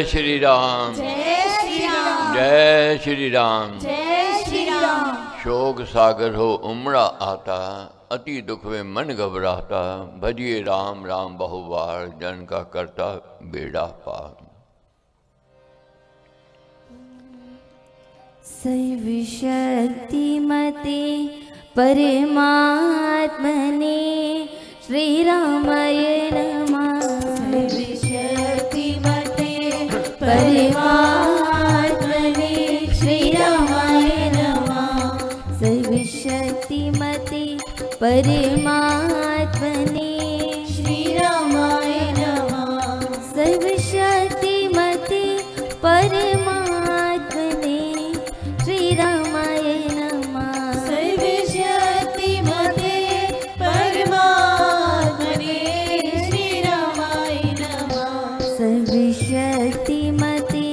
श्री राम, जय श्री राम, जय श्री राम। शोक सागर हो उमड़ा आता, अति दुख में मन घबराता, भजिए राम राम बहुबार, जन का करता बेड़ा पार। सर्वशक्तिमते परमात्मने श्री रामाय नमः। सर्वशक्तिमते परमात्मने श्री रामाय नमः। सर्वशक्तिमते परमात्मने श्री रामाय नमः। सर्वशक्तिमते परमात्मने श्री रामाय नमः। सर्वशक्तिमते परमात्मने श्री रामाय नमः। सर्वशक्तिमते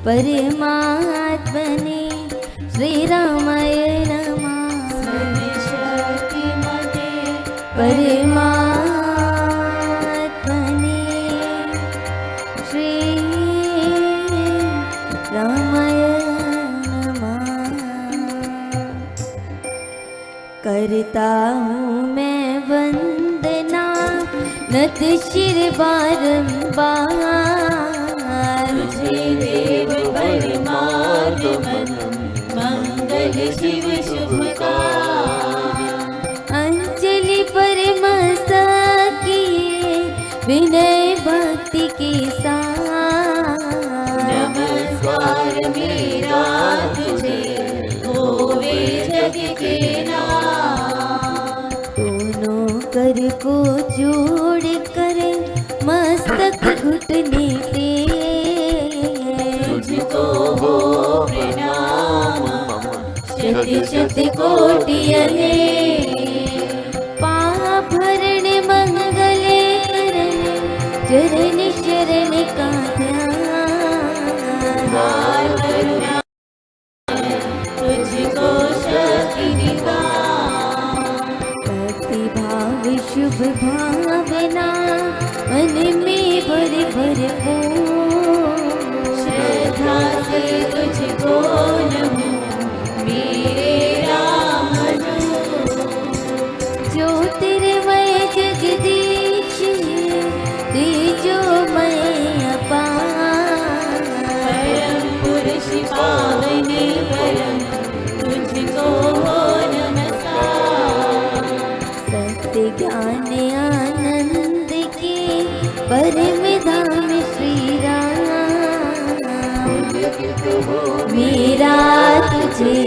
परमात्मने श्री रामाय नमः। सर्वशक्तिमते परमात्मने श्री रामाय नमः। करता हूँ मैं वंदना नत शिर बारंबार, तुझे देव परमार्थ मनम मंगल शिव शुभकार। अंजलि परमस्तक किए विनय भक्ति के साथ, नमस्कार मेरा तुझे होवे जग के नाथ। दोनों कर को जोड़ कर मस्तक घुटने पे, तुझको हो प्रणाम शत शत कोटि पाप भरण मंगल करण, चरण शरण का ध्यान। तुझको शक्ति निदान, भक्ति भाव शुभ भावना मन में भर भर हो, श्रद्धा से तुझको नमो मेरे राम। ज्योतिर्मय जगदीश तेजोमय अपार, परम पुरुष पावन परम तुझको हो नमस्कार। सत्य ज्ञान आनंद के परम धाम श्री राम, मेरा तुझे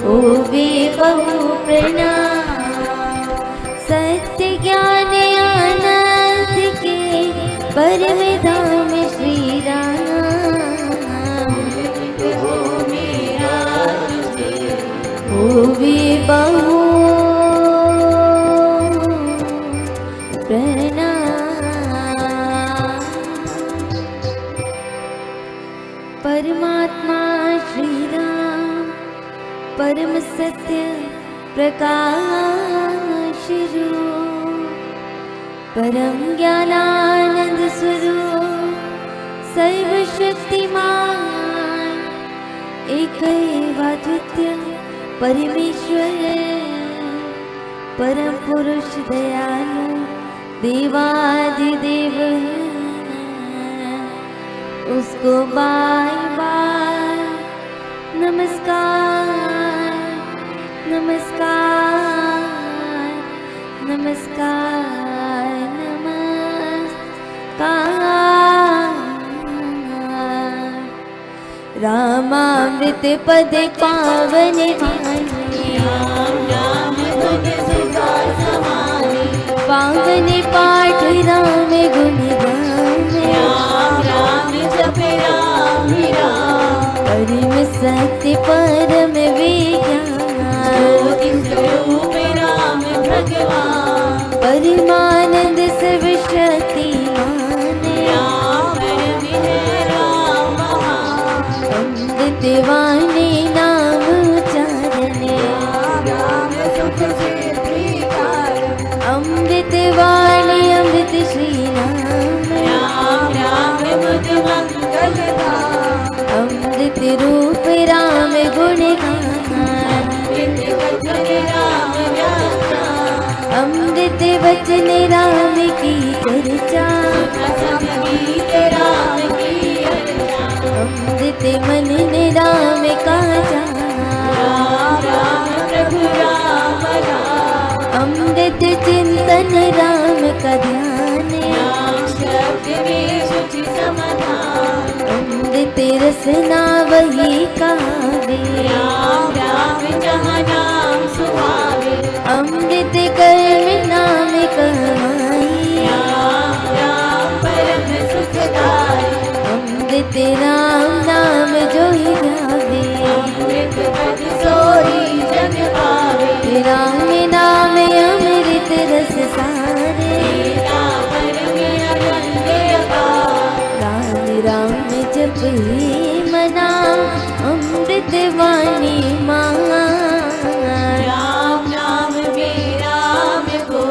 होवे बहु प्रणाम। सत्य ज्ञान आनंद के परम धाम श्री राम, मेरा तुझे होवे बहु प्रणाम। परमात्मा श्री राम परम सत्य प्रकाश रूप, परम ज्ञानानंद स्वरूप, सर्वशक्तिमान एकैवाद्वितीय परमेश्वर, परम पुरुष दयालु देवादिदेव, उसको बार बार नमस्कार नमस्कार नमस्कार नमस्कार। रामामृत पद पावन वाणी, राम धुन सुधा समानी, पावन पाठ राम गुण गान, राम राम जप राम राम, परम सत्य परम विज्ञान, ज्योति स्वरूप राम भगवान, परमानंद सर्वशक्तिमान, राम परम है राम महान, भजन राम की चर्चा, संगीत राम की अर्चा। अमृत मन ने राम का राम राम प्रभु राम राम। अमृत चिंतन राम का ध्यान, राम शब्द में शुचि समाधान। अमृत रसना वही कावे, राम राम जहाँ नाम सुहावे। अमृत कर्म नाम कमाई, राम राम परम सुखदाई। अमृत राम नाम जो ही गावे, अमृत पद सोई जग पावे। राम नाम अमृत रस सारे, गीता परम अनंत अपार। राम राम जप ही मना अमृत वाणी माँ। राम नाम में राम को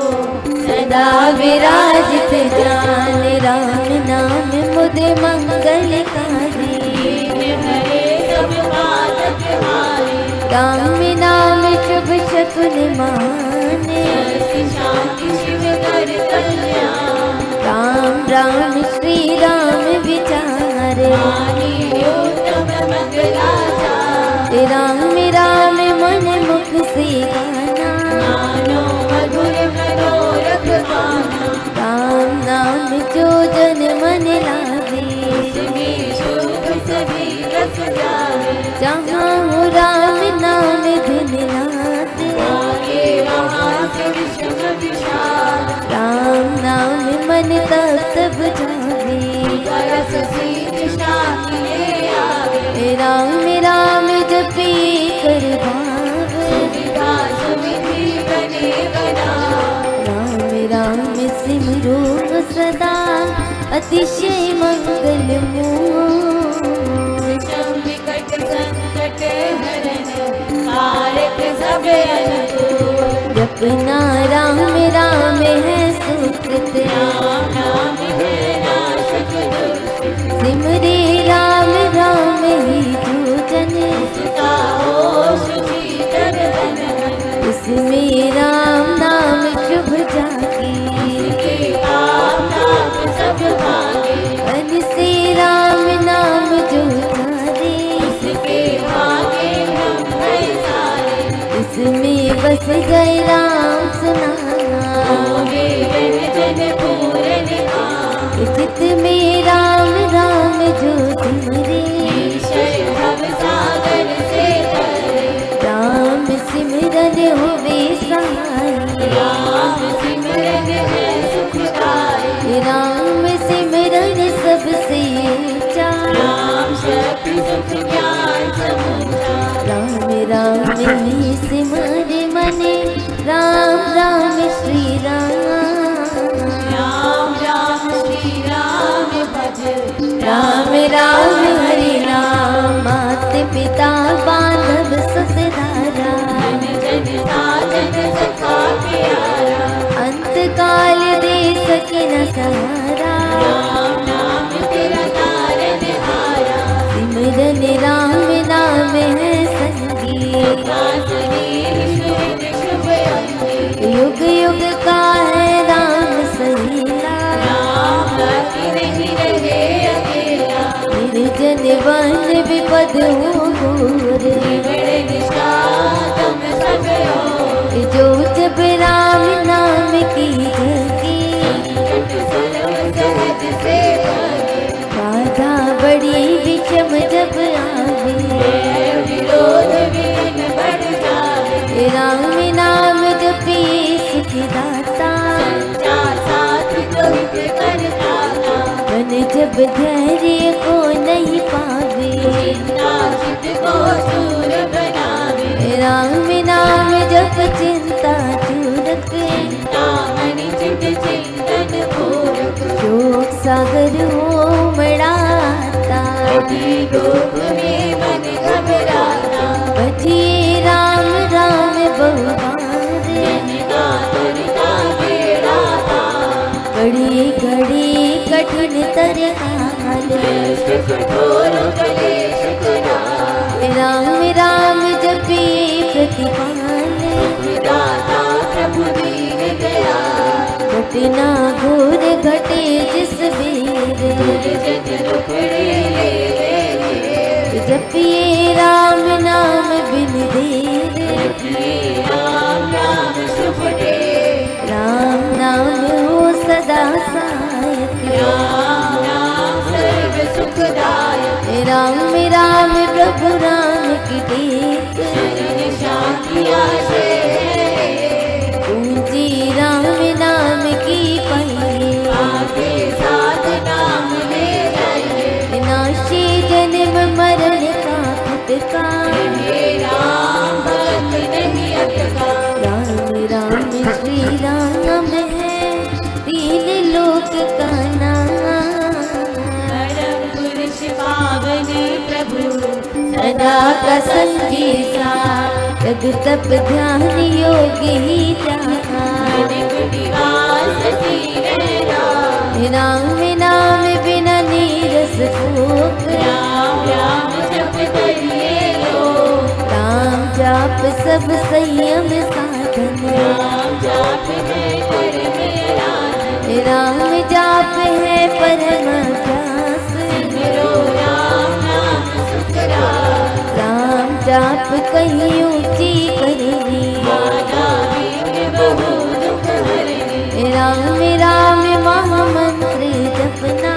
सदा विराजित जान, राम नाम मुझे मंगलकारी। दीन हरे सब बाधक हारे। राम नाम शुभ शकुन माने, सर्व शांति शिव कर कल्याण। राम राम श्री राम विचारे, वाणी उत्तम मंगलाचार। राम राम मन मुख से गाना, मानो मधुर मनोरथ गाना। राम नाम जो जन मन लागे, इसमें शुभ सभी रस जावे। जहाँ हो राम नाम धन लागे, आगे वहाँ से विषम विशाल। राम नाम मन तब बुझावे, रस सीत शांति ले आवे। राम राम जपी कर भावे, सुविधा सुविधि बने बनावे। राम राम सिमरो सदा अतिशय मंगल मूल। विषम विकट संकट हरण कारक सब अनुकूल। जपना राम राम है सुकृत, राम नाम है नाशक दुष्ट। सिमरे राम राम ही जो जन, उसका हो शुचि तन मन मन। इसमें राम नाम शुभ जागी, इसके पाप ताप सब भागे। मन से राम नाम जो जाने, इसके भागे हम है सारे। इसमें बस गए राम सुनाना, होवे जन पूरन काम। चित में राम राम जो सिमरे, ईश्वर भव सागर से तरे। राम सिमरन होवे सहाय, राम सिमरन है सुखदाई। राम सिमरन सबसे ऊंचा, राम शक्ति सुख ज्ञान समुचा। राम राम ही सिमर मने, राम राम श्री राम। राम राम श्री राम भज। राम राम हरि नाम, मात पिता बांधव ससुरारा, जन जन साजन सखा प्यारा। अंत काल दे सके न सहारा, राम नाम तेरा तारन हारा। सिमरन राम नाम है संगी, वासनी विष्णु शुभ अंगी। युग युग का है राम सहीला, राम भक्ति नहीं रहे अकेला। निर्जन वन विपद हो घोर, बड़े निष्ठा तुम सब हो। जो जब राम नाम की जगी, संकट सुलभ सहज से भागे। बाधा बड़ी विषम जब आवे, बैर विरोध विघ्न बढ़ जावे। राम नाम जपी सुख दाता, संचार साथ तो हित करता था। मन जब धैर्य को नहीं पावे, चिंता चित को चूर बनावे। राम नाम जप चिंता चूरक, चिंता मणि चित चिंतन पूरक। शोक सागर हो मड़ाता, अति दुख में मन घबराता। बजिए राम राम बहुबारे, जनता तरता बेड़ा पार। घड़ी घड़ी कठिन तरहाल, कष्ट कठोर कलेश करार। राम राम जपी प्रतिपाल, दाता प्रभु दीन दयाल। ना घोर घटे जिस बेर जग दुखड़े ले ले जपिए राम नाम बिन देर जपिए राम नाम शुभ दे राम नाम हो सदा सहायक राम नाम सर्व सुखदायक राम राम प्रभु राम की टेक शरण शांति आश्रय पूंजी राम नाम की पाइए आगे साथ नाम ले जाइए नाशी जन्म मरण का फटका हे राम भक्त नहीं अटका राम राम श्री राम है तीन लोक का नाम परम पुरुष पावन प्रभु सदा का संगीता जग तप ध्यान योग ही जाना अनेक निवास तीरे राम नाम बिना नीरस भूख राम राम जप करिए लोग राम जाप सब संयम साधन राम जाप है कर मेरा राम जाप है परम अभ्यास रो राम नाम सुखराम राम जाप कहीं ऊंची करनी बाधा विघ्न बहु दुख हरने राम राम महामंत्र जपना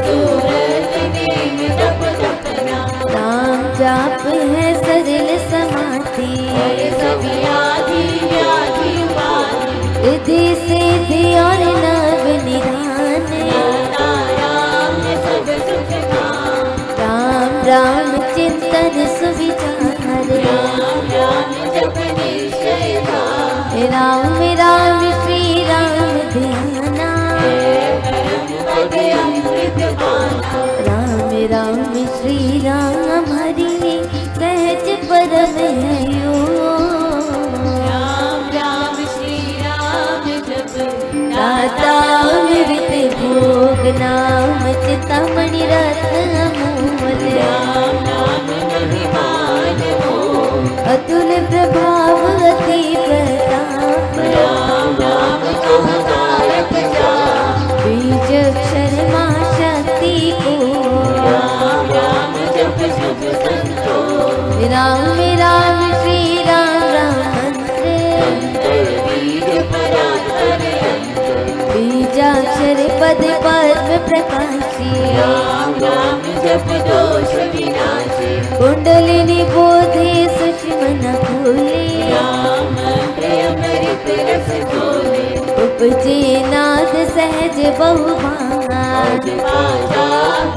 सूरत नेम जप जपना राम जाप है सरल समाधि सभी आदि व्याधि उपाधि रिद्धि सिद्धि और नव निधान राम ने सब सुख काम राम राम चिंतन सुविचार राम राम जप निश्चय भाव राम राम श्री राम ध्याना परम पद अमृत पाना राम राम श्री राम हरि सहज परम है यो राम राम श्री राम जप दाता अमृत भोग नाम चिंतामणि रत्न अमूल राम नाम महिमान हो अतुल प्रभाव अति प्रताप राम नाम कह तारक जा बीज अक्षर माँ शक्ति को राम राम जप शुभ संतोष राम राम श्री राम राम मंत्र बीज परात्पर बीजाक्षर पद पद्म प्रकाशी राम नाम जप दोष विनाशी कुंडलिनी बोधे सुषमन फूले राम मंत्र अमृत रस घोले उपजे नाद सहज बहुभाग पाजा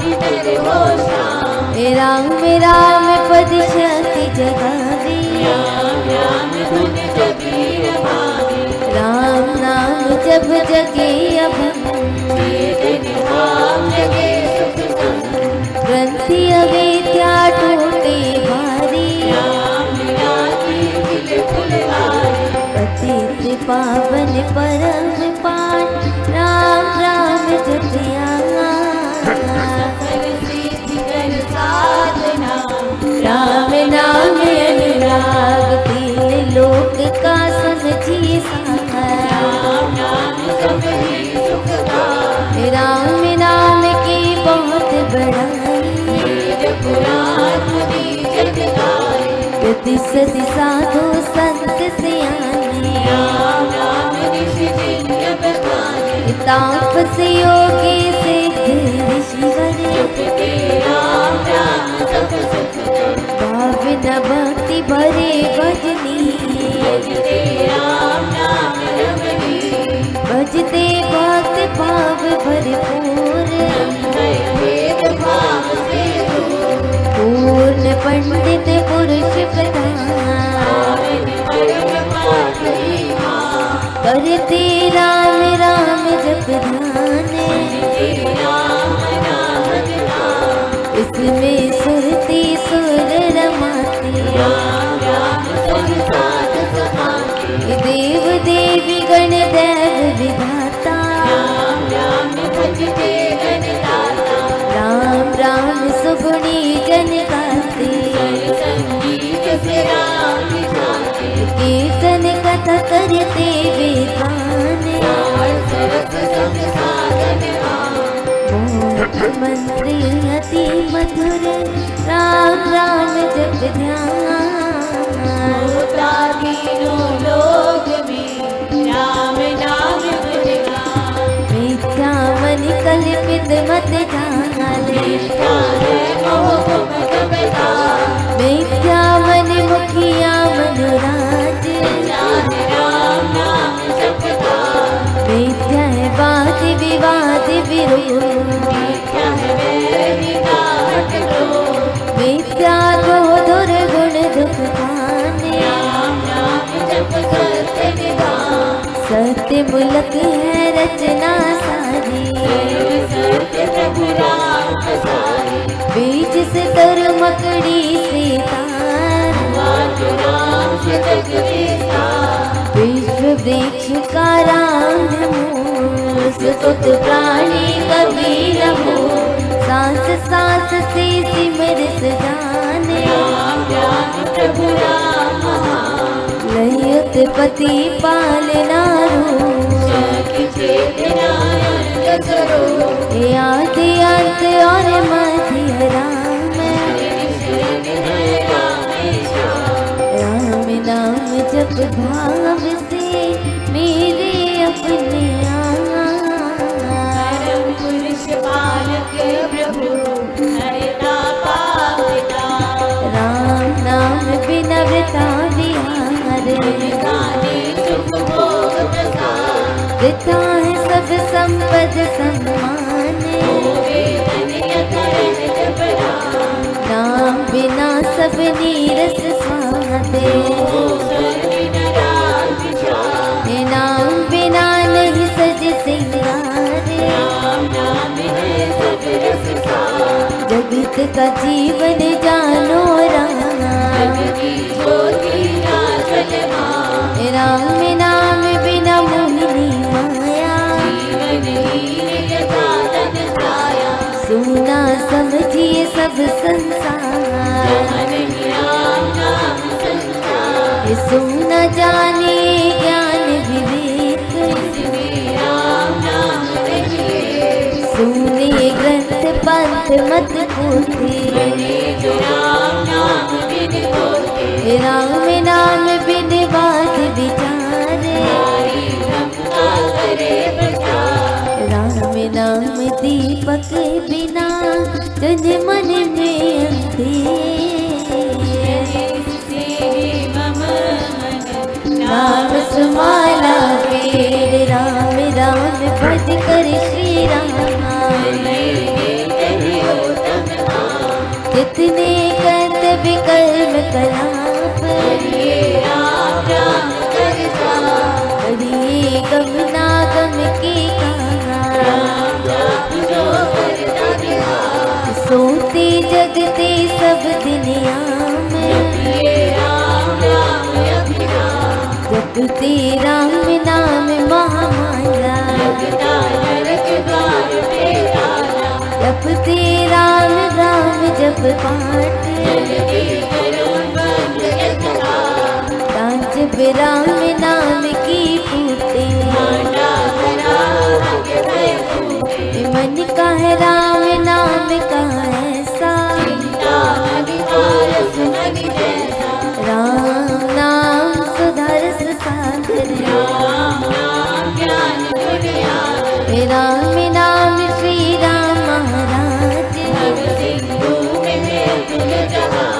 भीतर हो श्याम राम राम पद शक्ति जगावे राम राम धुन जबीर भागे राम नाम जब जगे अभंग चेतन भाव जगे सुख संग ग्रंथि अवेद्या टूटे भारी राम मिलाती दिल फुलवारी पतित पावन परम पान राम राम जपिया सफल सिद्धि कर साधना राम नाम अनुराग तीन लोक का समझी सागर राम नाम सब ही सुख का राम नाम की बहुत बड़ाई वेद पुराण मुनि जग गाए प्रति सति साधु संत सियाने राम नाम निष्ठिन्य बखाने तापस योगी सिद्ध ऋषिवर जपते राम राम सब सुख कर भावन भक्ति भरे भजनी भजते राम नाम रमणी भजते भक्त भाव भरपूर संभय भेद भाव से दूर पूर्ण पंडित पुरुष प्रधान पावन परम पावनी माँ करते राम राम जप ध्यान जपते राम नाम ध्यान इसमें सुरती सुर रमाते राम राम सब साथ समाते देव देवी गण देव विधाता राम राम भजते गणदाता राम राम सुगुणी जन गाते संगीत से राम झांके कीर्तन कथा करते वे गान सरस मंत्र अति मधुर राम राम जप ध्यान। होता तीनों लोक में राम नाम गुणगान। मिथ्या मन कल्पित मत जाले, मिथ्या है मोह मत बता। मिथ्या मन मुखिया मनोराज, जाने राम नाम जपता। मिथ्या है वाद विवाद विरोध, मिथ्या है वैरी घाट क्रोध। मिथ्या क्रोध दुर्गुण दुख खाने। राम नाम जप सत्य निधान। सत्य मुलक है रचना सारी, सत्य प्रभु राम प्रसारी। बीज से तर मकड़ी से तार, वाच राम से जगदीशा। विश्व वृक्ष का राम मूल, सुत प्राणी कबीर हो। सांस सांस से सिमरत जाने, राम ज्ञान प्रभु राम महान। लय उत्पत्ति पालना रूप, सखी चेतना अनंत स्वरूप। ये आदि अंत और मध्य राम। राम नाम जप भाव से मेरे अपने परम पुरुष पालक प्रभु हरता पावता। राम नाम बिना वृथा विहार, गाने सुख भोग प्रसाद। वृथा है सब संपद सम्मान। होवे धन्य करण जपना। नाम बिना सब नीरस स्वादे, हो स्वर्ग नराल विचार। ये नाम बिना नहीं सज सिंगारे। राम नाम है सब रस सार। जगत का जीवन जानो राम, जगती ज्योति राजलमान। राम नाम बिना मोहिनी माया। जीवन हीन यथा तन साया। सुना समझिए सब संसार, जहाँ नहीं राम नाम संसार। ये सुना जाने ज्ञान विवेक। इसमें राम नाम नहीं। सुने ग्रंथ पंथ मत पूछे, बने जो राम नाम बिन होते। राम नाम बिन बात विचारे। नारी ब्रह्मा करे प्रचार। राम नाम दीपक बिना जन मन में अंधेर। से मम मन नाम सुमाला पेड़, राम राम भज कर श्री राम। जितने कर्तव्य कर्म कलाप, राम राम करता। हरिये गम ना गम के कहा। राम जाप जो करता बिहार। सोते जगते सब दुनिया में, ये राम राम अभिराम। जपते राम नाम महामाला। जगता नरक द्वार पे ताला। जपते राम राम जप पाठ, जगती करुण बंद यथा। तांज राम नाम की फूटे। मांडा धरा भाग्य भय फूटे। मन का है राम नाम का ऐसा, चिंता अधिकार सुमति जैसा। राम नाम सुधरस सागर। राम नाम ज्ञान गुण याद। राम नाम श्री राम महाराज। भव सिंधु में है तुल जहां।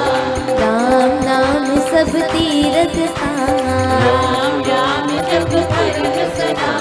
राम नाम सब तीरथ स्थान। राम राम जप परम सदा।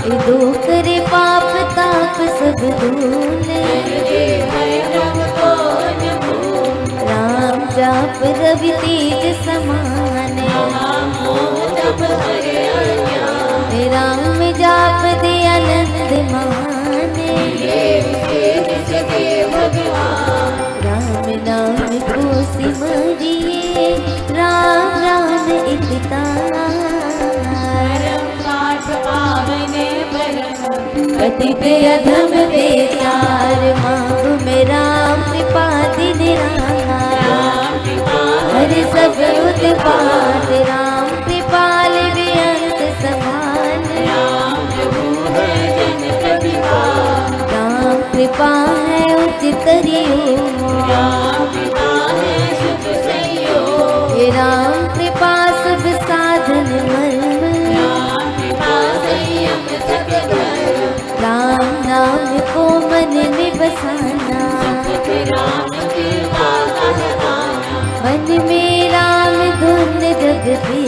ये दो करे पाप ताप सब धूले। जय भय ब्रह्म को न भूल। राम जाप रवि तेज समान। राम मोह तप हरे अज्ञान। राम जाप दे आनंद माने। देव देव सके भगवान। राम नाम को सिमरिए, राम राम एक तार। परम पाठ पावन परम। पतित अधम बेचार, मांगो में राम कृपा दिन राम। राम कृपा हरि सब उत्पात, राम कृपाल बेअंत समान। राम प्रभु है जन प्रतिभा। राम कृपा है तरियो राम कृपा है शुभ संयोग, हे राम कृपा सब साधन मर्म राम कृपा संयम सकल, राम नाम को मन में बसाना राम कृपा कहलाना, मन में राम धुन जग दे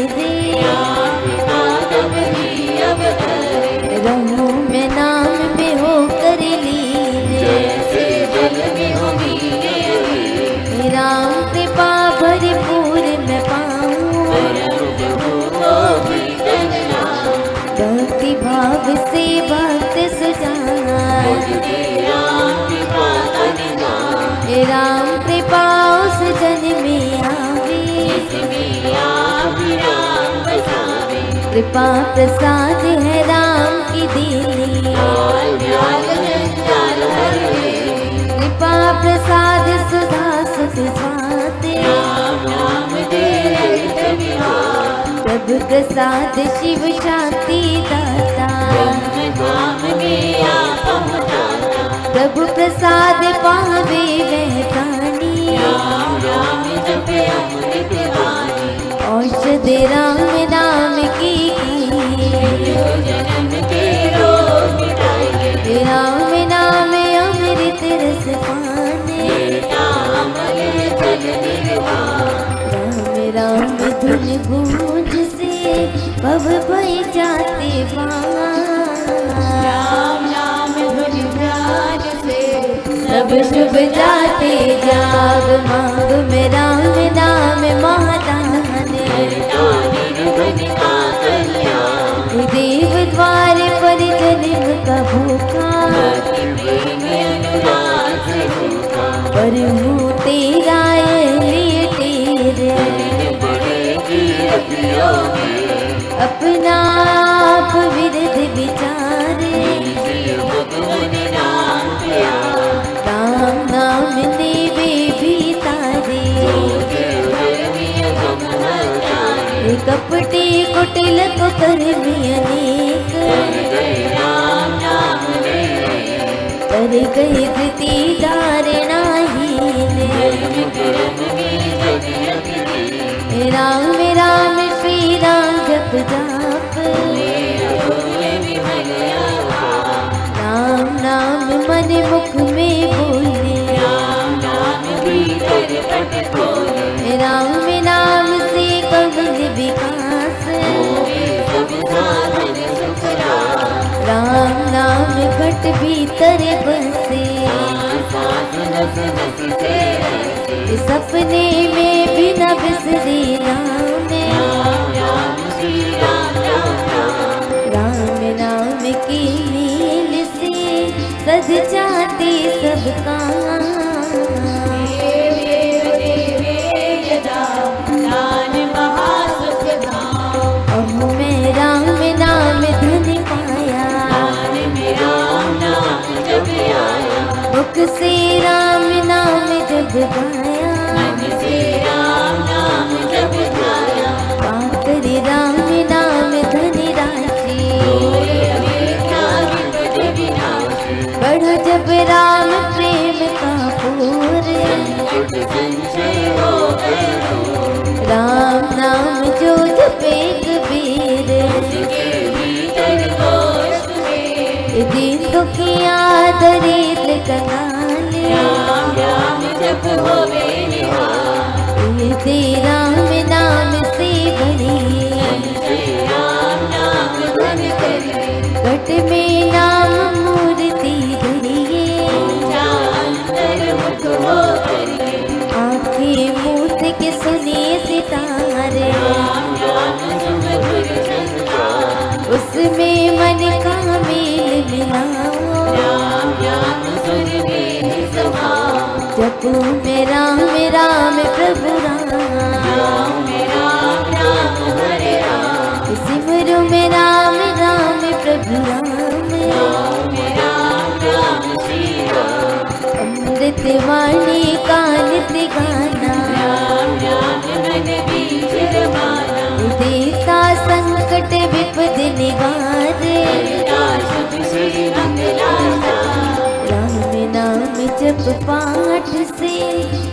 राम कृपा तब ही अवतरे, रहूं मैं नाम में हो कर लीन जैसे जल में हो मीरे अभी, राम कृपा भरपूर मैं पाऊं परम प्रभु को भी जगना, भक्ति भाव से भक्त सुजान राम कृपा कनिना, हे राम कृपा उस जन में आवे जिसमें आप राम बसावे, कृपा प्रसाद है राम की दीनी और त्याग जंजाल हर ले, कृपा प्रसाद सुधा सुख स्वाते राम नाम दे रहित विहार, प्रभु प्रसाद शिव शांति दाता ब्रह्म धाम में आप पहुँचाता, प्रभु प्रसाद पावे वह प्राणी राम राम जपे अमृत वाणी, औषध राम नाम की जन्म के रोग मिटाइए, राम नाम अमृत रस पाने अमल जल निर्वाण, राम राम धुन गूंज से भव भय जाते राम नाम धुन ध्यान से सब शुभ जाते जाग मांग में राम नाम महादान धुन का कल्याण, देव द्वार पर जन्म का भूखा अनुराग से भूखा, पर हूँ तेरा लिए तेरे अपना आप विरध विचारे राम नाम देवे भी तारे कपटे कुटिल को कर्मी अनेक कर गए धृति धारणाहीन राम राम श्री राम जप जाप राम नाम मन मुख में बोले राम नाम से कमल विकास राम नाम घट भीतर बसे सपने में भी न बिसरे राम राम नाम की मील से सज जाते सब काम अब मैं राम नाम धन पाया मुख से राम नाम जब गाया पाकर राम नाम धन राशि बढ़ जब राम प्रेम का पूर राम नाम जो जपे कबीर दिन दुखिया दरिद्र कंगाल ये राम नाम से बड़ी घट में नाम मूर्ति धरिए आँखें मूर्त के सुनिए सितारे उसमें मन का मेल मिलाओ जपू में राम राम प्रभु राम सिमरू में राम राम प्रभु राम अमृत वाणी कान से गाना देता संकट विपद निवार राम नाम जप जप पाठ से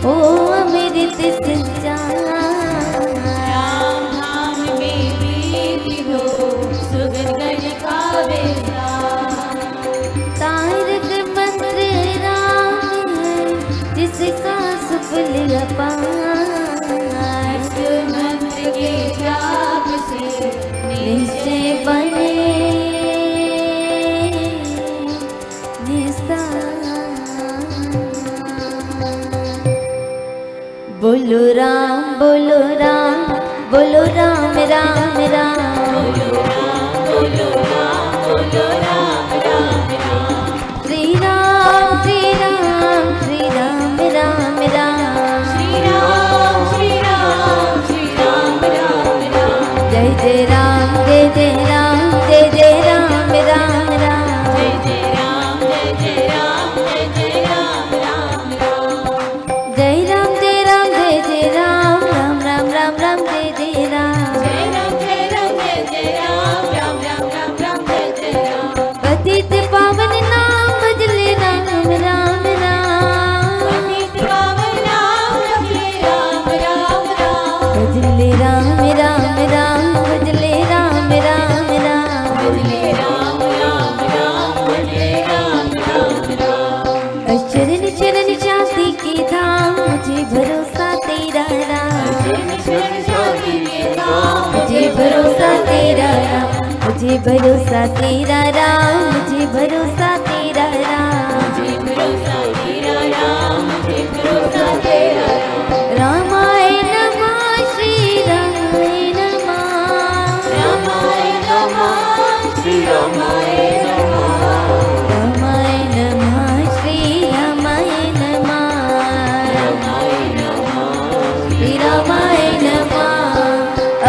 ओ अमृत संचार। राम नाम में प्रीति हो सुगन गण का विस्तार। तारक मंत्र राम है जिसका सुफल अपार। इस मंत्र के जाप से निश्चय बने बोलो राम बोलो राम बोलो राम राम राम। बोलो राम बोलो राम बोलो राम राम राम। श्री राम श्री राम श्री राम राम राम। श्री राम श्री राम श्री राम राम राम। जय जय राम जय जय राम जय जय राम राम राम। जय जय राम जय जय राम जय जय राम राम राम। जय राम जय राम जय जय राम राम राम राम राम जय जय राम। जय राम जय राम जय जय राम राम राम राम राम जय जय राम। पतित पावन नाम भजले राम राम राम। पतित पावन नाम भजले राम राम राम। भजले राम राम राम भजले राम राम राम। भजले राम राम राम भजले राम राम राम। शरण शरण शांति के धाम मुझे भरोसा तेरा राम। शरण शरण शांति के धाम मुझे भरोसा तेरा राम मुझे भरोसा तेरा राम मुझे भरोसा तेरा राम। मुझे भरोसा तेरा राम मुझे भरोसा तेरा राम। रामाय नमः श्री रामाय नमः। रामाय नमः श्री रामाय नमः। रामाय नमः श्री रामाय नमः। रामाय नमः श्री रामाय नमः।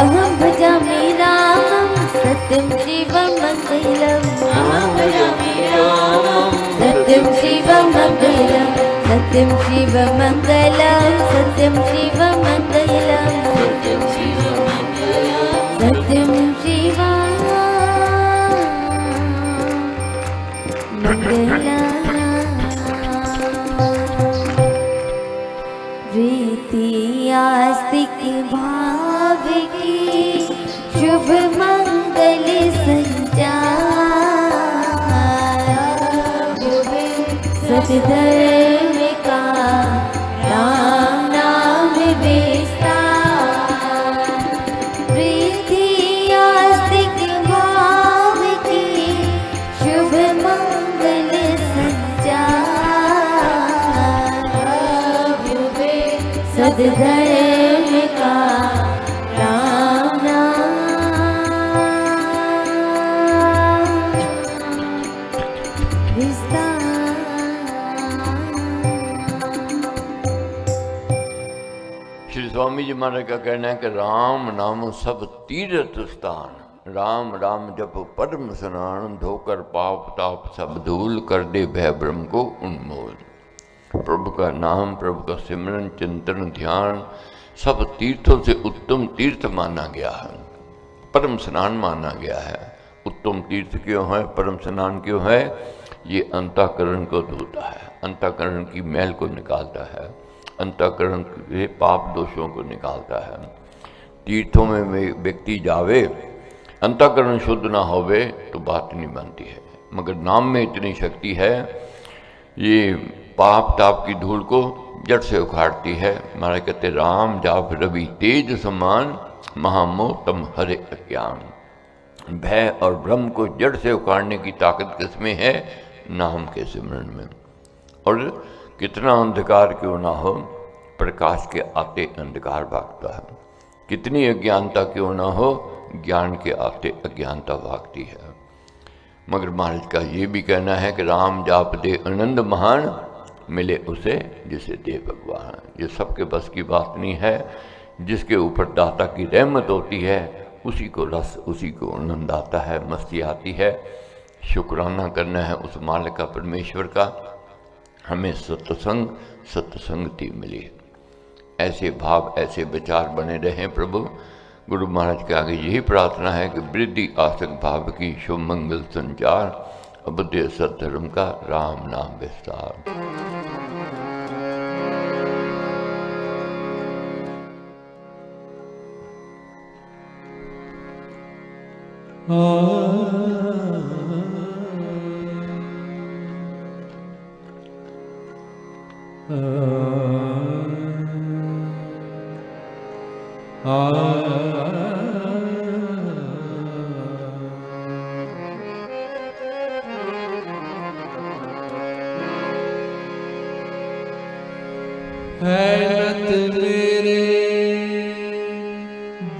अहं भजामि रामं सत्यं शिवं मंगलम्। अहं भजामि रामं सत्यं शिवं मंगलम् सत्यं शिवं मंगलम् सत्यं शिवं मंगलम् सत्यं शिवं मङ्गलम्। सत्यं शिवं मंगलम्। प्रीति आस्तिक भाव की शुभ मंगल संचार। सतधर्म का राम नाम विस्तार। प्रीति आस्तिक भाव की शुभ मंगल संचार। सतधर्म का राम नाम विस्तार। श्री स्वामी जी महाराज का कहना है कि राम नाम सब तीर्थ स्थान। राम राम जप परम स्नान धोकर पाप ताप सब धूल कर दे भय ब्रह्म को उन्मूल। प्रभु का नाम प्रभु का सिमरन चिंतन ध्यान सब तीर्थों से उत्तम तीर्थ माना गया है, परम स्नान माना गया है। उत्तम तीर्थ क्यों है, परम स्नान क्यों है? ये अंतःकरण को धोता है, अंतःकरण की मैल को निकालता है, अंतःकरण के पाप दोषों को निकालता है। तीर्थों में व्यक्ति जावे अंतःकरण शुद्ध ना होवे तो बात नहीं बनती है। मगर नाम में इतनी शक्ति है, ये पाप ताप की धूल को जड़ से उखाड़ती है। महाराज कहते राम जाप रवि तेज समान महामोह तम हरे अज्ञान। भय और भ्रम को जड़ से उखाड़ने की ताकत किसमें है? नाम के सिमरन में। और कितना अंधकार क्यों ना हो, प्रकाश के आते अंधकार भागता है। कितनी अज्ञानता क्यों ना हो, ज्ञान के आते अज्ञानता भागती है। मगर महाराज का ये भी कहना है कि राम जाप दे आनंद महान मिले उसे जिसे दे भगवान। ये सबके बस की बात नहीं है। जिसके ऊपर दाता की रहमत होती है उसी को रस, उसी को आनंद आता है, मस्ती आती है। शुक्राना करना है उस मालिक का, परमेश्वर का। हमें सत्संग सत्संगति मिली। ऐसे भाव ऐसे विचार बने रहें प्रभु। गुरु महाराज के आगे यही प्रार्थना है कि वृद्धि आसक भाव की शुभ मंगल संचार, अबुद्ध सद्धर्म का राम नाम विस्तार। हैरत मेरे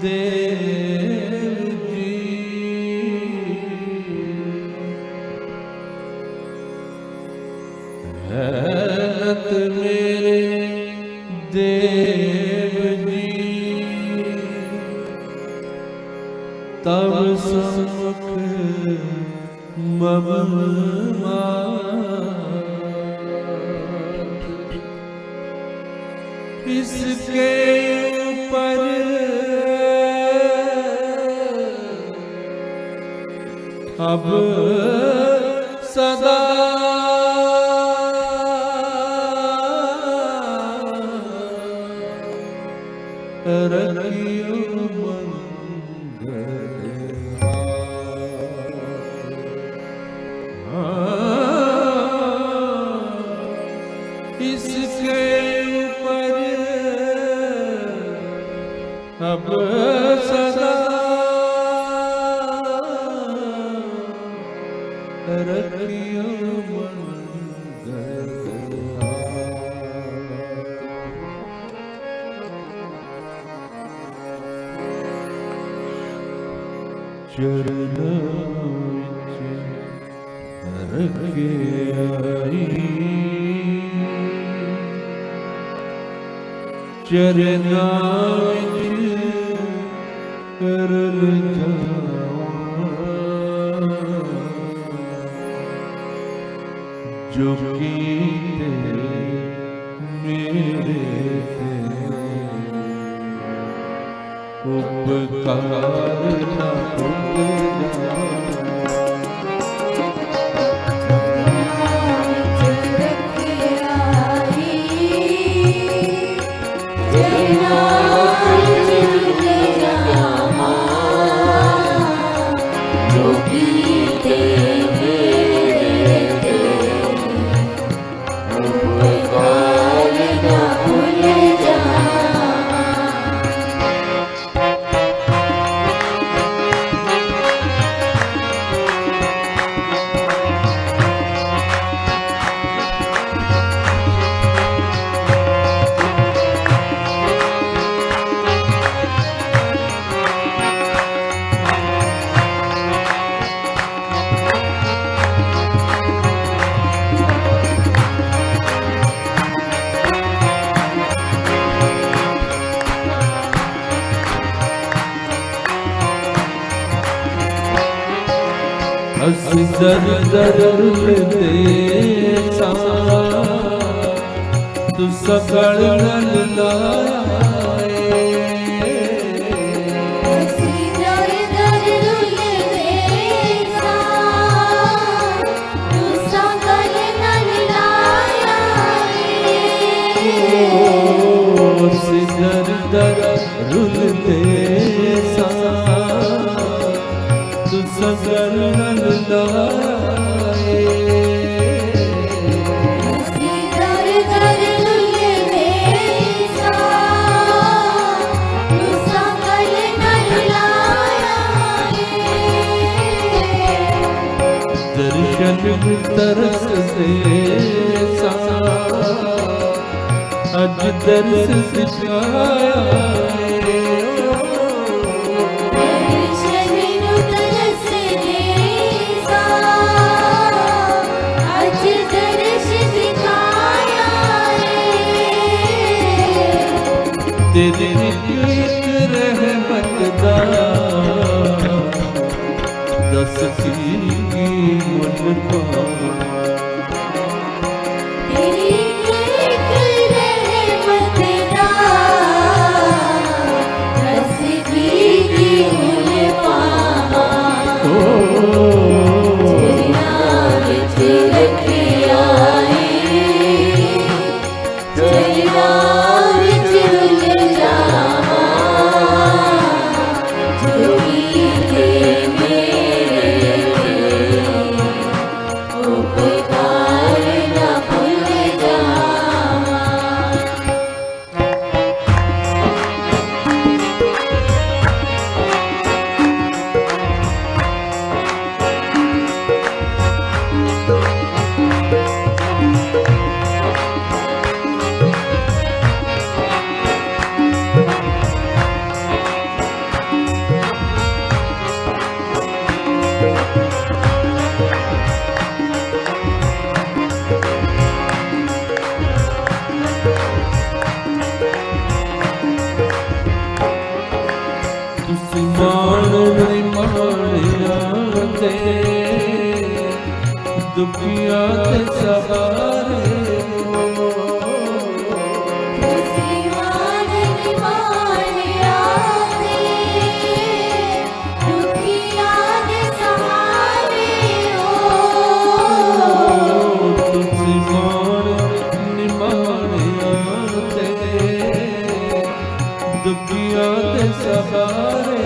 देव जी, हैरत मेरे देव जी, तब समुख मम इसके ऊपर अब सदा रखियो इसके ऊपर अब सदा रखियो चरणों विच रखे आई, चरणों विच करल जो कीते मेरे ते उपकार न भूल दर दर देसा तू सकल लाए, दर दर देसा तू सकल लाया, दर दर देसा तू सकल लाए, दर दर देसा तू सकल लाया, दर्शन तरस देसा अज दर्श सिखाया, तेरी एक रहमत दा दस की मुझ पावा, तेरी एक रहमत दा दस की मुझ पावा, चरना विच रखे आए, चरना विच दुखिया के सहारे दुखिया के सहारे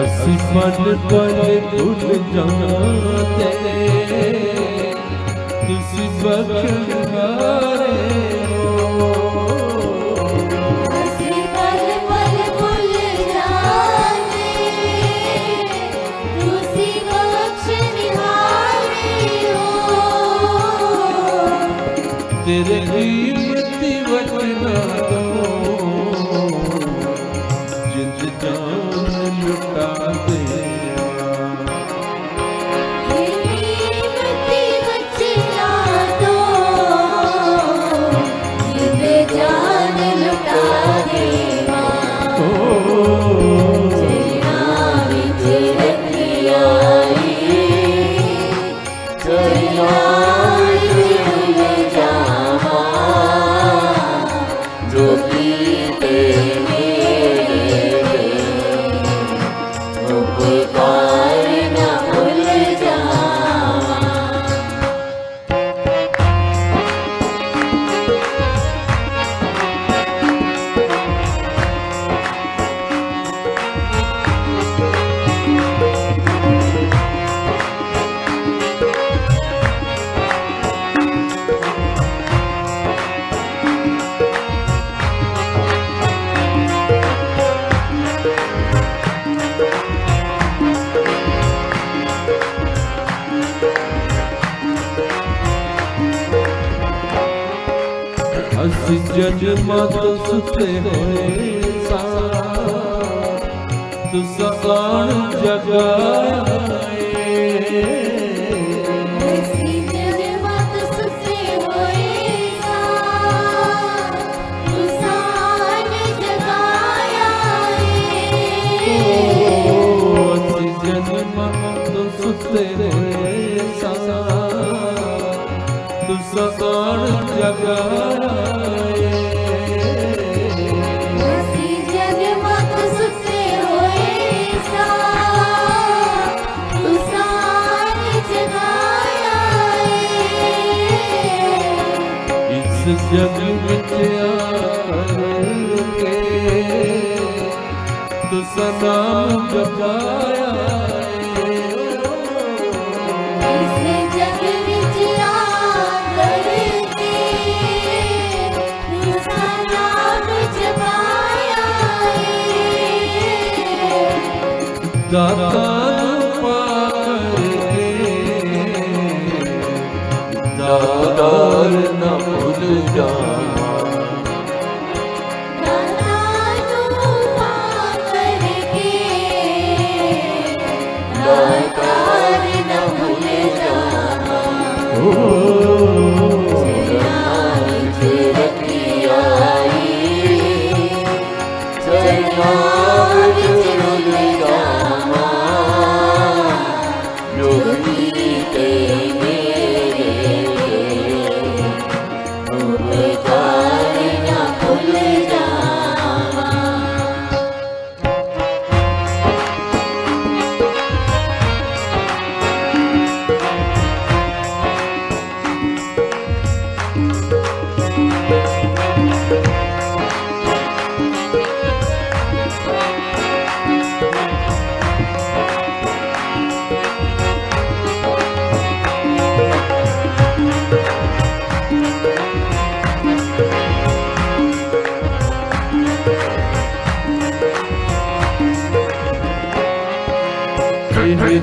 असी पल पल भूल जाते तुसी बख्शहारे तेरे कीमती वचना दो जिंद जान लुटा दे असी जन्म सुते होए सा तुसा आन जगाए सुते सा तुसा आन जगाए इस जग विच आके तुसा नाम जगाया दाता दातार न भूल जावा दातार न भूल जावा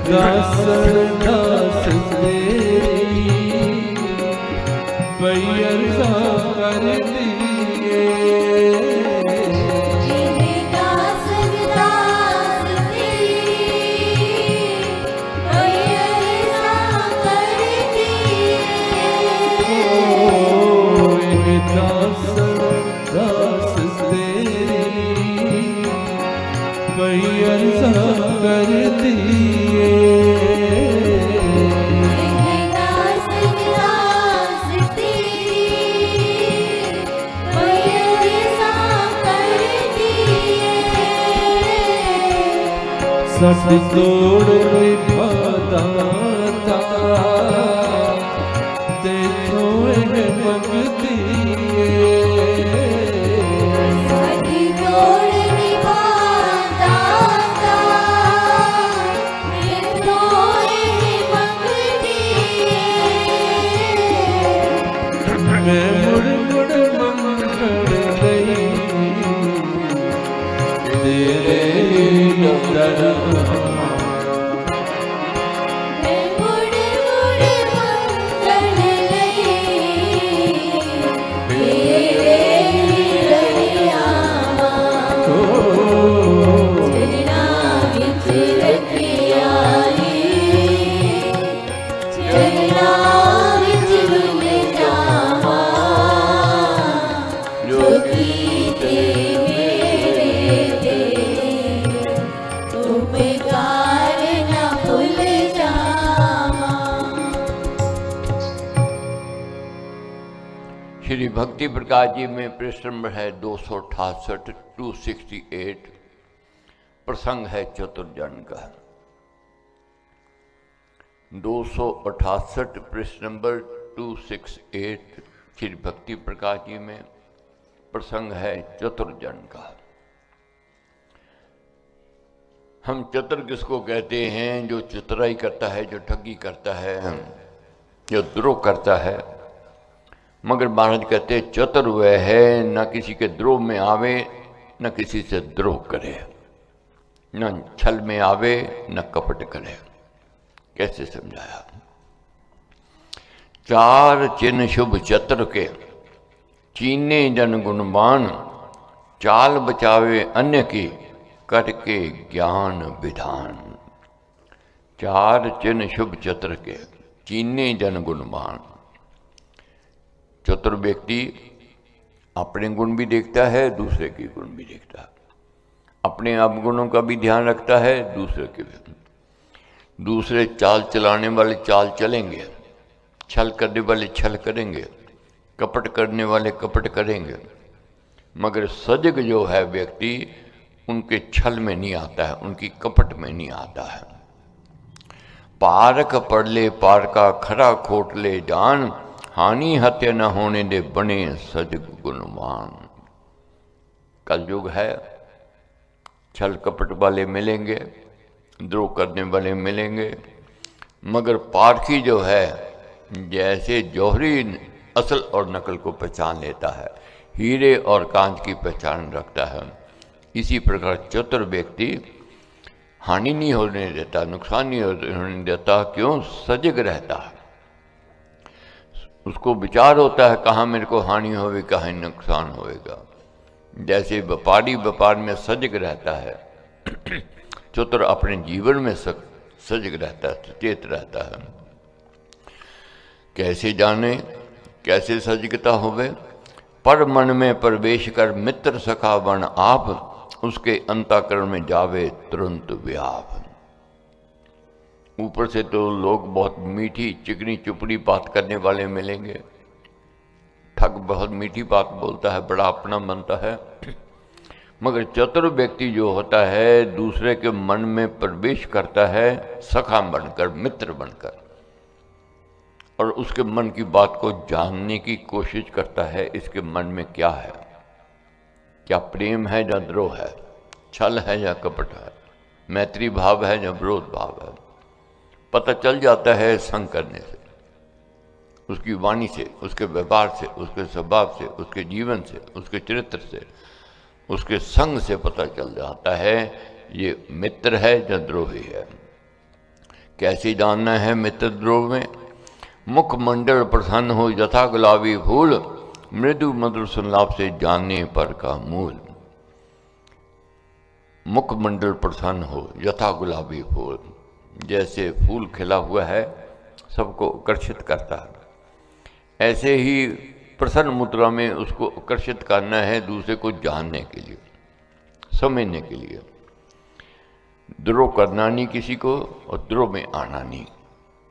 दास दास तेरी बैर सा कर दिए दास दास तेरी बैर सा कर दिए कर दिए। दास दास तेरी मैया सा कर दिए। सट तोड़ निभाता देखो मंग दिए। साथी तोड़ निभाता ये तोड़े मंग दिए। मैं मुड़ मुड़ मंगल गई तेरे दर। मैं मुड़ मुड़ मंगल गई तेरे दरियावा। चरना विच रखिया चरना विच डुब जावा। जो कीते मेरे ते तू बेकार ना भूल जावा। श्री भक्ति प्रकाश जी में पृष्ठ नंबर है 268 268। प्रसंग है चतुर्जन का। 268 पृष्ठ नंबर 268 श्री भक्ति प्रकाश जी में प्रसंग है चतुर्जन का। हम चतुर किसको कहते हैं? जो चतुराई करता है, जो ठगी करता है, जो द्रोह करता है। मगर महाराज कहते हैं चतुर वह है न किसी के द्रोह में आवे न किसी से द्रोह करे, न छल में आवे न कपट करे। कैसे समझाया? चार चिन्ह शुभ चतुर के चीने जन गुणवान। चाल बचावे अन्य की करके ज्ञान विधान। चार चिन्ह शुभ चतुर के चीने जन गुणवान। चतुर व्यक्ति अपने गुण भी देखता है, दूसरे के गुण भी देखता है। अपने अवगुणों का भी ध्यान रखता है, दूसरे के भी। दूसरे चाल चलाने वाले चाल चलेंगे, छल करने वाले छल करेंगे, कपट करने वाले कपट करेंगे। मगर सजग जो है व्यक्ति उनके छल में नहीं आता है, उनकी कपट में नहीं आता है। पारक पढ़ ले पार का खरा खोट ले जान। हानि हत्या न होने दे बने सजग गुणवान। कलयुग है, छल कपट वाले मिलेंगे, द्रोह करने वाले मिलेंगे। मगर पारखी जो है जैसे जौहरी असल और नकल को पहचान लेता है, हीरे और कांच की पहचान रखता है, इसी प्रकार चतुर व्यक्ति हानि नहीं होने देता, नुकसान नहीं होने देता। क्यों? सजग रहता है। उसको विचार होता है कहाँ मेरे को हानि होगी, कहाँ नुकसान होएगा। जैसे व्यापारी व्यापार में सजग रहता है, चतुर अपने जीवन में सजग रहता है, सचेत रहता है। कैसे जाने, कैसे सजगता होवे? पर मन में प्रवेश कर मित्र सखा बन आप। उसके अंतःकरण में जावे तुरंत व्याप। ऊपर से तो लोग बहुत मीठी चिकनी चुपड़ी बात करने वाले मिलेंगे। ठग बहुत मीठी बात बोलता है, बड़ा अपना बनता है। मगर चतुर व्यक्ति जो होता है दूसरे के मन में प्रवेश करता है, सखा बनकर, मित्र बनकर, और उसके मन की बात को जानने की कोशिश करता है। इसके मन में क्या है, क्या प्रेम है या द्रोह है, छल है या कपट है, मैत्री भाव है या विरोध भाव है। पता चल जाता है संग करने से, उसकी वाणी से, उसके व्यवहार से, उसके स्वभाव से, उसके जीवन से, उसके चरित्र से, उसके संग से पता चल जाता है ये मित्र है या द्रोही है। कैसे जानना है मित्र द्रोह में? मुखमंडल प्रसन्न हो यथा गुलाबी फूल। मृदु मधुर संलाप से जानने पर का मूल। मुखमंडल प्रसन्न हो यथा गुलाबी फूल। जैसे फूल खिला हुआ है सबको आकर्षित करता है, ऐसे ही प्रसन्न मुद्रा में उसको आकर्षित करना है दूसरे को जानने के लिए, समझने के लिए। द्रोह करना नहीं किसी को और द्रोह में आना नहीं।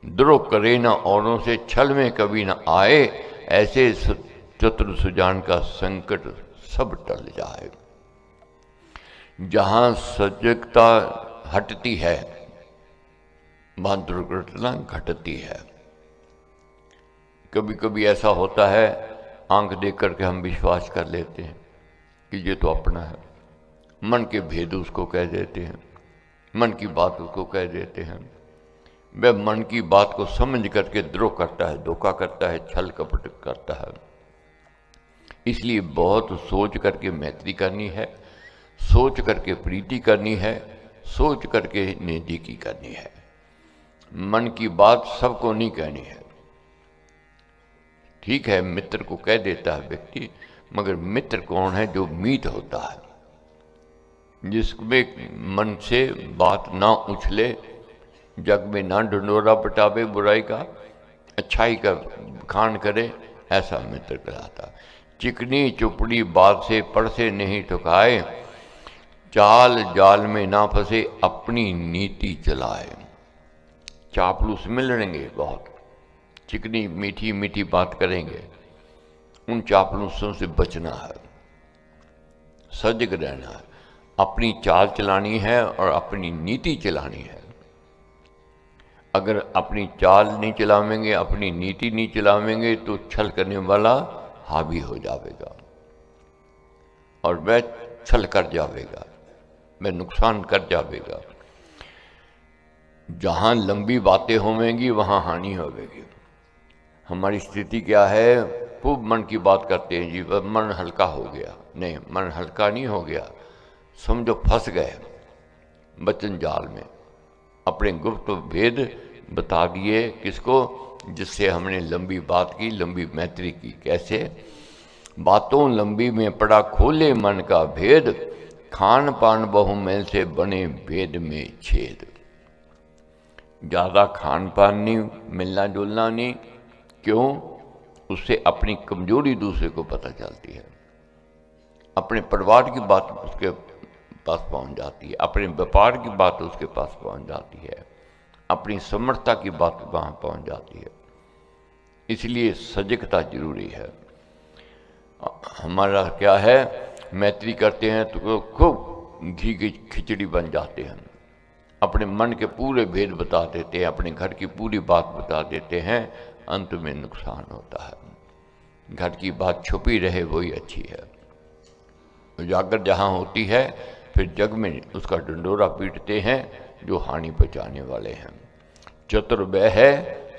द्रोह करे ना औरों से, छल में कभी ना आए, ऐसे चतुर सुजान का संकट सब टल जाए। जहां सजगता हटती है वहां दुर्घटना घटती है। कभी कभी ऐसा होता है, आंख देख करके हम विश्वास कर लेते हैं कि ये तो अपना है, मन के भेद उसको कह देते हैं, मन की बात उसको कह देते हैं। वह मन की बात को समझ करके द्रोह करता है, धोखा करता है, छल कपट करता है। इसलिए बहुत सोच करके मैत्री करनी है, सोच करके प्रीति करनी है, सोच करके नेज़िकी करनी है। मन की बात सबको नहीं कहनी है। ठीक है, मित्र को कह देता है व्यक्ति, मगर मित्र कौन है? जो मीत होता है, जिसमें मन से बात ना उछले, जग में ना ढंढोरा पटावे बुराई का, अच्छाई का खान करे, ऐसा मित्र कहलाता। चिकनी चुपड़ी बात से पड़ से नहीं ठुकाए, चाल जाल में ना फंसे अपनी नीति चलाए। चापलूस मिलेंगे बहुत, चिकनी मीठी मीठी बात करेंगे, उन चापलूसों से बचना है, सजग रहना है, अपनी चाल चलानी है और अपनी नीति चलानी है। अगर अपनी चाल नहीं चलावेंगे, अपनी नीति नहीं चलावेंगे तो छल करने वाला हावी हो जाएगा और वह छल कर जाएगा, वह नुकसान कर जाएगा। जहां लंबी बातें होंगी वहां हानि होगी। हमारी स्थिति क्या है? खूब मन की बात करते हैं जी, मन हल्का हो गया। नहीं, मन हल्का नहीं हो गया, समझो फंस गए वचन जाल में। अपने गुप्त भेद बता दिए किसको? जिससे हमने लंबी बात की, लंबी मैत्री की। कैसे? बातों लंबी में पड़ा खोले मन का भेद, खान पान बहुमेल से बने भेद में छेद। ज़्यादा खान पान नहीं, मिलना जुलना नहीं। क्यों? उससे अपनी कमजोरी दूसरे को पता चलती है, अपने परिवार की बात उसके पास पहुंच जाती है, अपने व्यापार की बात उसके पास पहुंच जाती है, अपनी समर्थता की बात वहां पहुंच जाती है। इसलिए सजगता जरूरी है। हमारा क्या है? मैत्री करते हैं तो खूब घी की खिचड़ी बन जाते हैं, अपने मन के पूरे भेद बता देते हैं, अपने घर की पूरी बात बता देते हैं, अंत में नुकसान होता है। घर की बात छुपी रहे वही अच्छी है। उजागर जहाँ होती है फिर जग में उसका डंडोरा पीटते हैं जो हानि पहुँचाने वाले हैं। चतुर वह है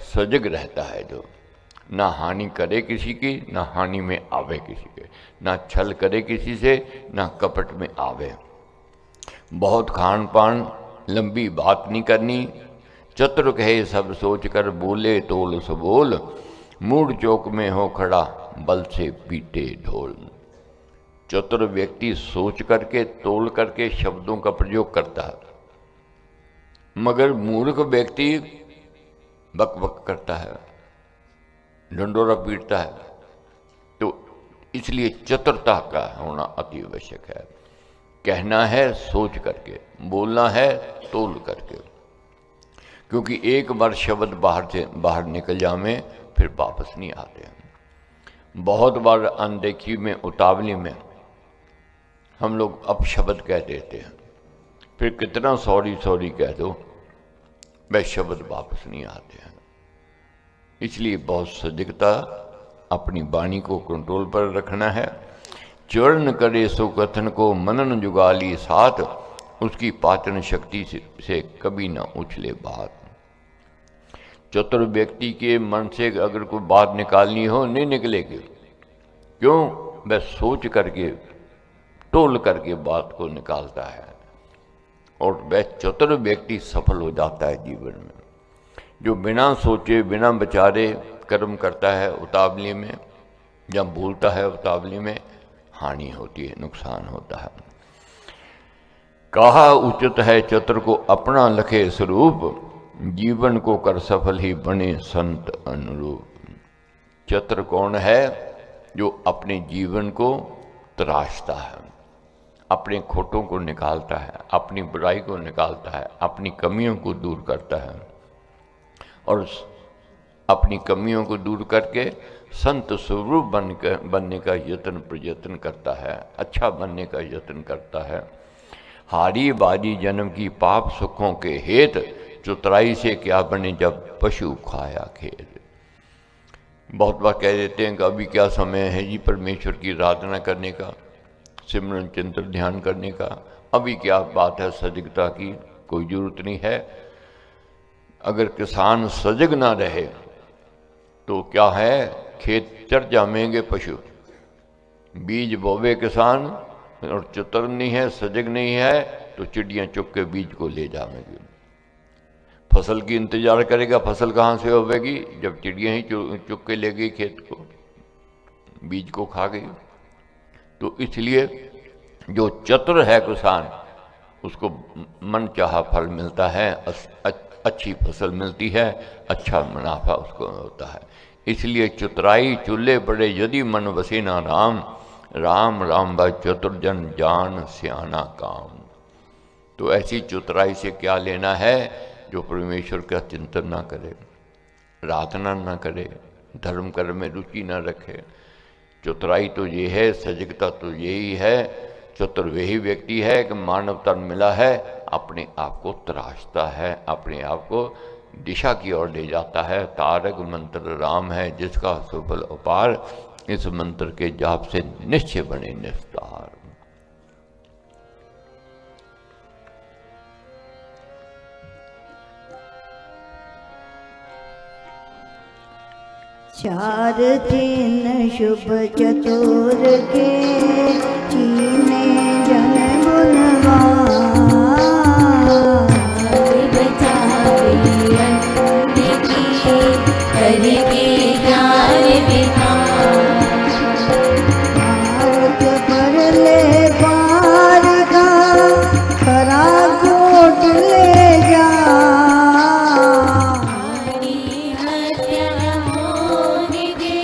सजग रहता है जो ना हानि करे किसी की, ना हानि में आवे किसी के, ना छल करे किसी से, ना कपट में आवे। बहुत खान पान, लंबी बात नहीं करनी। चतुर कहे सब सोच कर बोले तोल सबोल, मूड चौक में हो खड़ा बल से पीटे ढोल। चतुर व्यक्ति सोच करके तोल करके शब्दों का प्रयोग करता है, मगर मूर्ख व्यक्ति बक बक करता है, ढंडोरा पीटता है। तो इसलिए चतुरता का होना अति आवश्यक है। कहना है सोच करके, बोलना है तोल करके, क्योंकि एक बार शब्द बाहर निकल जावे फिर वापस नहीं आते हैं। बहुत बार अनदेखी में, उतावली में हम लोग अपशब्द कह देते हैं, फिर कितना सॉरी सॉरी कह दो वह शब्द वापस नहीं आते हैं। इसलिए बहुत सजगता, अपनी वाणी को कंट्रोल पर रखना है। चरण करे सो कथन को मनन जुगाली साथ, उसकी पाचन शक्ति से कभी ना उछले बात। चतुर व्यक्ति के मन से अगर कोई बात निकालनी हो नहीं निकलेगी। क्यों? वह सोच करके तोल करके बात को निकालता है और वह चतुर व्यक्ति सफल हो जाता है जीवन में। जो बिना सोचे बिना विचारे कर्म करता है उतावली में, जब बोलता है उतावली में, हानि होती है, नुकसान होता है। कहा उचित है चतुर को अपना लखे स्वरूप, जीवन को कर सफल ही बने संत अनुरूप। चतुर कौन है? जो अपने जीवन को तराशता है, अपने खोटों को निकालता है, अपनी बुराई को निकालता है, अपनी कमियों को दूर करता है और अपनी कमियों को दूर करके संत स्वरूप बनने का यत्न प्रयत्न करता है, अच्छा बनने का यत्न करता है। हारी बाजी जन्म की पाप सुखों के हेत, चतुराई से क्या बने जब पशु खाया खेत। बहुत बार कह देते हैं कि अभी क्या समय है जी परमेश्वर की आराधना करने का, सिमरन चिंतन ध्यान करने का, अभी क्या बात है सजगता की, कोई जरूरत नहीं है। अगर किसान सजग ना रहे तो क्या है, खेत चर जामेंगे पशु। बीज बोवे किसान और चतुर नहीं है, सजग नहीं है, तो चिड़ियाँ चुग के बीज को ले जाएंगी। फसल की इंतजार करेगा, फसल कहाँ से होवेगी जब चिड़ियाँ ही चुग के ले गई खेत को, बीज को खा गई। तो इसलिए जो चतुर है किसान, उसको मन चाहा फल मिलता है, अच्छी फसल मिलती है, अच्छा मुनाफा उसको होता है। इसलिए चतुराई चूल्हे बड़े यदि मन वसे ना राम, राम राम भाई चतुर्जन जान सियाना काम। तो ऐसी चतुराई से क्या लेना है, जो परमेश्वर का चिंतन ना करे, प्रार्थना ना करे, धर्म कर्म में रुचि ना रखे। चतुराई तो ये है, सजगता तो यही है। चतुर वही व्यक्ति है कि मानव तन मिला है, अपने आप को तराशता है, अपने आप को दिशा की ओर ले जाता है। तारक मंत्र राम है जिसका सुबल अपार, इस मंत्र के जाप से निश्चय बने निस्तार। चार दिन शुभ चतुर के कीने जन गुणवान, करके ज्ञान विधान। भारत पर ले पार का खरा कोट ले जा, हत्या होने दे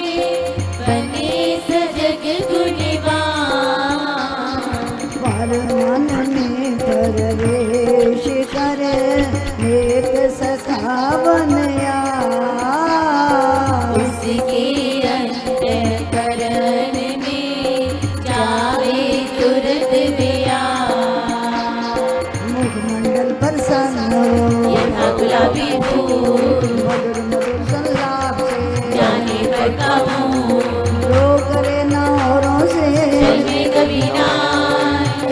बने सजग गुणवान। पर मन में प्रवेश कर एक सखा बनया, उसके अंतःकरण में जावे तुरत दिया। मुखमंडल प्रसन्न हो यथा गुलाबी फूल मधुर मधुर संलाप से, जाने पर कहूँ जो करे ना औरों से, चलने कभी ना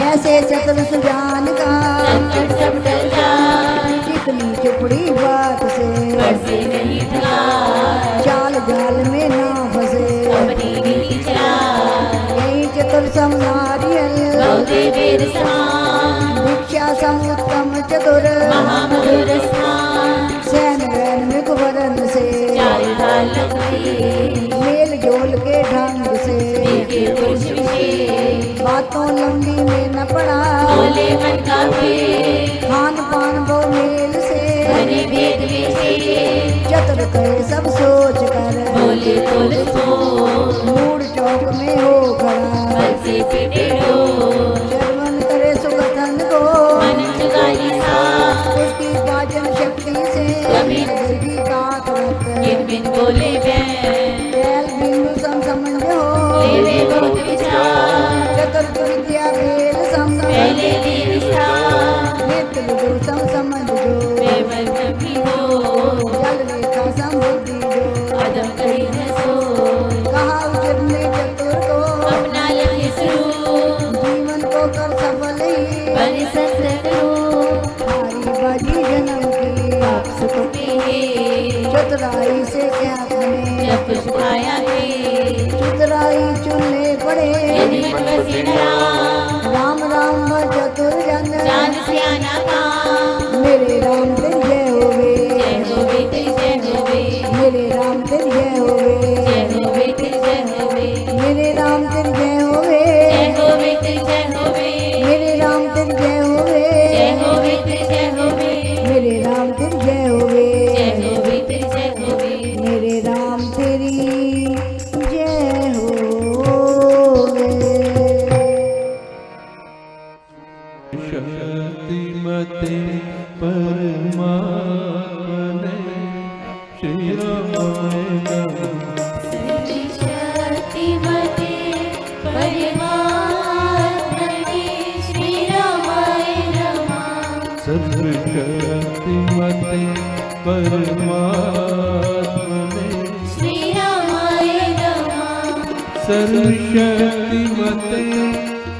ऐसे चतुर सुजान का संकट सब टल जाए। कितनी चुपड़ी बात से बरसे नहीं ठगा चाल जाल में ना फंसे, अपनी नीति चला यही चतुर समनारियल गौते वेद समान। भिक्षा सम उत्तम चतुर महामधुर स्थान सैन वैन मुखवरन से, चाल ढाल लगे मेल जोल के ढंग से, देखे पुरुष विशेष बातों लंबी में न पड़ा, बोले मन का भेद खान पान बहु मेल से, बने भेद विशेष चतुर करे सब सोच कर, बोले बोल सो मूड चौक में हो खड़ा, मन से पिटे डो श्रवण करे सुगंधन को, मन चुगाली सा उसकी पाचन शक्ति से कभी की ताकत, किन बिन बोले बैल बैल बिंदु सम समझ हो, लेवे बहुत विचार चतुर्थ विद्या वेद सम पहले दे विस्तार। नित्य विदु सम समझ जो, बेबल कभी हो जल रेखा समबुद्धि जो, अदम करी न सो कहा उचित ने चतुर को, अपना लक्ष्य शुरू जीवन को कर सफल ही, बने सत्संग हारी बाजी जन्म की, पाप सुख में चतुराई से क्या बने, जब कुछ पाया है चतुराई चूल्हे पड़े, यदि मन बसे न राम। राम राम चतुर जन, जान सियाना काम मेरे राम तेरी जय होवे, जय होवे तेरी जय होवे, मेरे राम तेरी जय होवे, जय होवे तेरी जय होवे, मेरे राम तेरी जय होवे, जय होवे तेरी जय होवे, मेरे राम तेरी जय होवे, जय होवे तेरी जय होवे, मेरे राम तेरी जय होवे, जय होवे तेरी जय होवे। मेरे राम तेरी जय होवे। सर्वशक्तिमते परमात्मने श्री रामाय नमः। सर्वशक्तिमते परमात्मने श्री रामाय नमः। सर्वशक्तिमते परमात्मने श्री रामाय नमः। सर्वशक्तिमते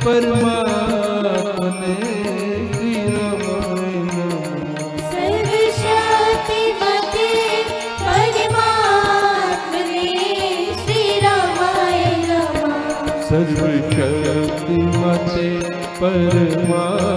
परमात्मने श्री रामाय नमः। सर्वशक्तिमते परमात्मने श्री रामाय नमः। सर्वशक्तिमते परमात्मने